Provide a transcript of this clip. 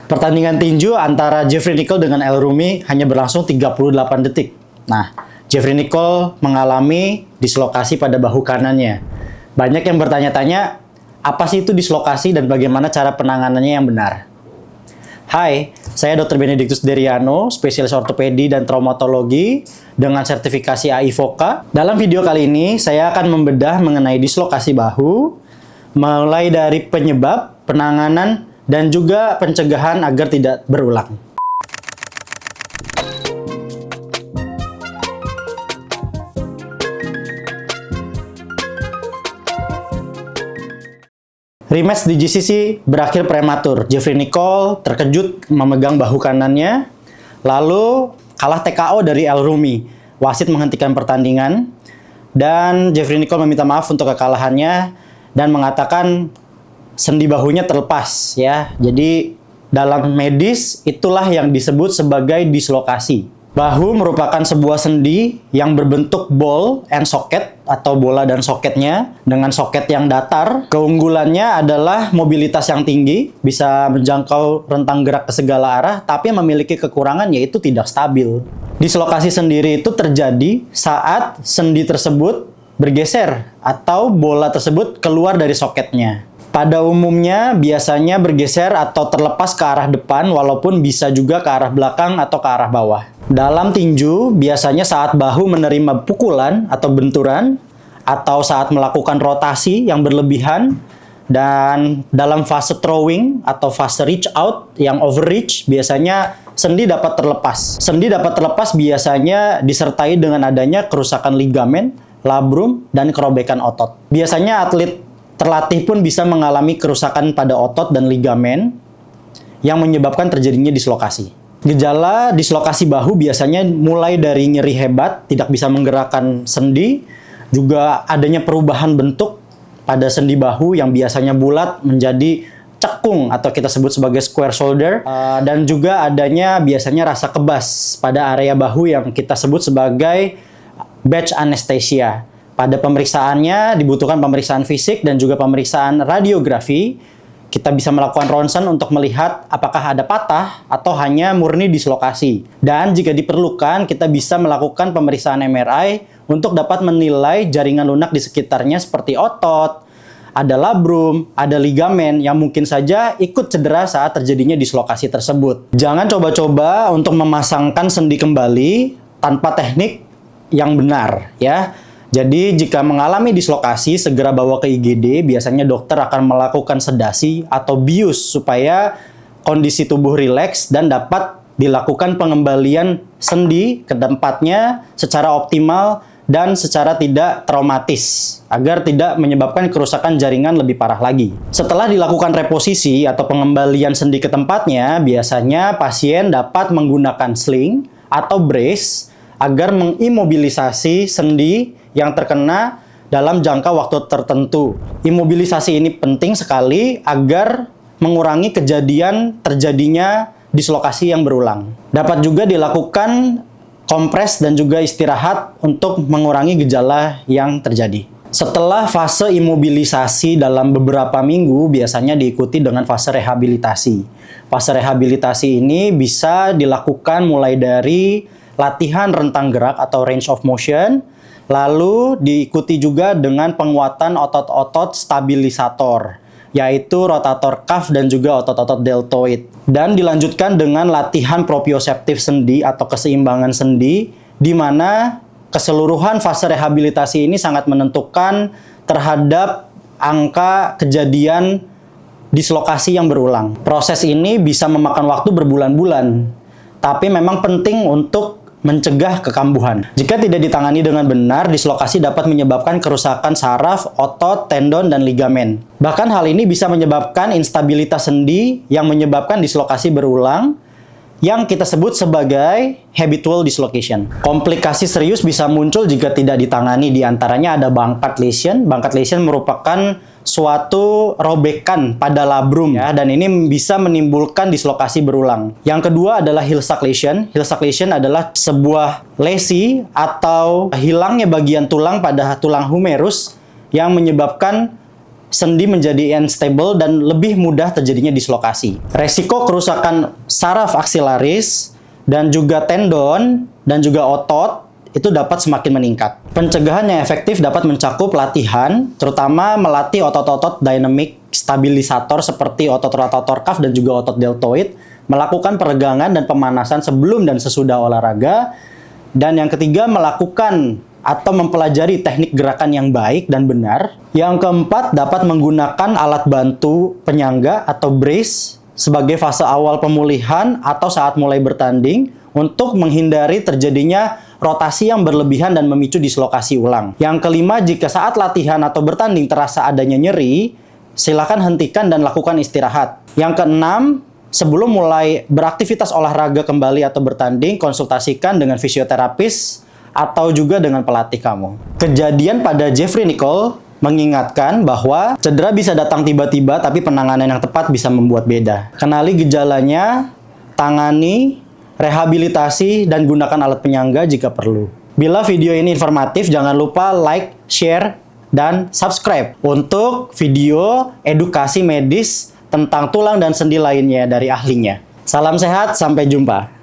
Pertandingan tinju antara Jeffrey Nicol dengan El Rumi hanya berlangsung 38 detik. Nah, Jeffrey Nicol mengalami dislokasi pada bahu kanannya. Banyak yang bertanya-tanya, apa sih itu dislokasi dan bagaimana cara penanganannya yang benar? Hai, saya Dr. Benedictus Deriano, spesialis ortopedi dan traumatologi dengan sertifikasi AIVOCA. Dalam video kali ini, saya akan membedah mengenai dislokasi bahu, mulai dari penyebab, penanganan, dan juga pencegahan agar tidak berulang. Rematch di GCC berakhir prematur. Jeffrey Nicol terkejut memegang bahu kanannya, lalu kalah TKO dari El Rumi. Wasit menghentikan pertandingan, dan Jeffrey Nicol meminta maaf untuk kekalahannya dan mengatakan sendi bahunya terlepas ya. Jadi dalam medis itulah yang disebut sebagai dislokasi. Bahu merupakan sebuah sendi yang berbentuk ball and socket atau bola dan soketnya dengan soket yang datar. Keunggulannya adalah mobilitas yang tinggi, bisa menjangkau rentang gerak ke segala arah, tapi memiliki kekurangan yaitu tidak stabil. Dislokasi sendiri itu terjadi saat sendi tersebut bergeser atau bola tersebut keluar dari soketnya. Pada umumnya biasanya bergeser atau terlepas ke arah depan walaupun bisa juga ke arah belakang atau ke arah bawah. Dalam tinju, biasanya saat bahu menerima pukulan atau benturan atau saat melakukan rotasi yang berlebihan, dan dalam fase throwing atau fase reach out yang overreach biasanya sendi dapat terlepas. Sendi dapat terlepas biasanya disertai dengan adanya kerusakan ligamen, labrum, dan kerobekan otot. Biasanya atlet terlatih pun bisa mengalami kerusakan pada otot dan ligamen yang menyebabkan terjadinya dislokasi. Gejala dislokasi bahu biasanya mulai dari nyeri hebat, tidak bisa menggerakkan sendi, juga adanya perubahan bentuk pada sendi bahu yang biasanya bulat menjadi cekung atau kita sebut sebagai square shoulder, dan juga adanya biasanya rasa kebas pada area bahu yang kita sebut sebagai batch anesthesia. Pada pemeriksaannya dibutuhkan pemeriksaan fisik dan juga pemeriksaan radiografi. Kita bisa melakukan ronsen untuk melihat apakah ada patah atau hanya murni dislokasi. Dan jika diperlukan, kita bisa melakukan pemeriksaan MRI untuk dapat menilai jaringan lunak di sekitarnya seperti otot, ada labrum, ada ligamen yang mungkin saja ikut cedera saat terjadinya dislokasi tersebut. Jangan coba-coba untuk memasangkan sendi kembali tanpa teknik yang benar ya. Jadi jika mengalami dislokasi, segera bawa ke IGD. Biasanya dokter akan melakukan sedasi atau bius supaya kondisi tubuh rileks dan dapat dilakukan pengembalian sendi ke tempatnya secara optimal dan secara tidak traumatis agar tidak menyebabkan kerusakan jaringan lebih parah lagi. Setelah dilakukan reposisi atau pengembalian sendi ke tempatnya, biasanya pasien dapat menggunakan sling atau brace agar mengimobilisasi sendi yang terkena dalam jangka waktu tertentu. Imobilisasi ini penting sekali agar mengurangi kejadian terjadinya dislokasi yang berulang. Dapat juga dilakukan kompres dan juga istirahat untuk mengurangi gejala yang terjadi. Setelah fase imobilisasi dalam beberapa minggu, biasanya diikuti dengan fase rehabilitasi. Fase rehabilitasi ini bisa dilakukan mulai dari latihan rentang gerak atau range of motion, lalu diikuti juga dengan penguatan otot-otot stabilisator, yaitu rotator cuff dan juga otot-otot deltoid. Dan dilanjutkan dengan latihan proprioseptif sendi atau keseimbangan sendi, di mana keseluruhan fase rehabilitasi ini sangat menentukan terhadap angka kejadian dislokasi yang berulang. Proses ini bisa memakan waktu berbulan-bulan, tapi memang penting untuk mencegah kekambuhan. Jika tidak ditangani dengan benar, dislokasi dapat menyebabkan kerusakan saraf, otot, tendon, dan ligamen. Bahkan hal ini bisa menyebabkan instabilitas sendi yang menyebabkan dislokasi berulang yang kita sebut sebagai habitual dislocation. Komplikasi serius bisa muncul jika tidak ditangani, di antaranya ada Bankart lesion. Bankart lesion merupakan suatu robekan pada labrum ya, dan ini bisa menimbulkan dislokasi berulang. Yang kedua adalah Hill-Sachs lesion. Hill-Sachs lesion adalah sebuah lesi atau hilangnya bagian tulang pada tulang humerus yang menyebabkan sendi menjadi unstable dan lebih mudah terjadinya dislokasi. Resiko kerusakan saraf aksilaris dan juga tendon dan juga otot itu dapat semakin meningkat. Pencegahan yang efektif dapat mencakup latihan, terutama melatih otot-otot dynamic stabilisator seperti otot rotator cuff dan juga otot deltoid, melakukan peregangan dan pemanasan sebelum dan sesudah olahraga, dan yang ketiga melakukan atau mempelajari teknik gerakan yang baik dan benar. Yang keempat, dapat menggunakan alat bantu penyangga atau brace sebagai fase awal pemulihan atau saat mulai bertanding untuk menghindari terjadinya rotasi yang berlebihan dan memicu dislokasi ulang. Yang kelima, jika saat latihan atau bertanding terasa adanya nyeri, silakan hentikan dan lakukan istirahat. Yang keenam, sebelum mulai beraktivitas olahraga kembali atau bertanding, konsultasikan dengan fisioterapis atau juga dengan pelatih kamu. Kejadian pada Jeffrey Nicole mengingatkan bahwa cedera bisa datang tiba-tiba, tapi penanganan yang tepat bisa membuat beda. Kenali gejalanya, tangani, rehabilitasi, dan gunakan alat penyangga jika perlu. Bila video ini informatif, jangan lupa like, share, dan subscribe untuk video edukasi medis tentang tulang dan sendi lainnya dari ahlinya. Salam sehat, sampai jumpa.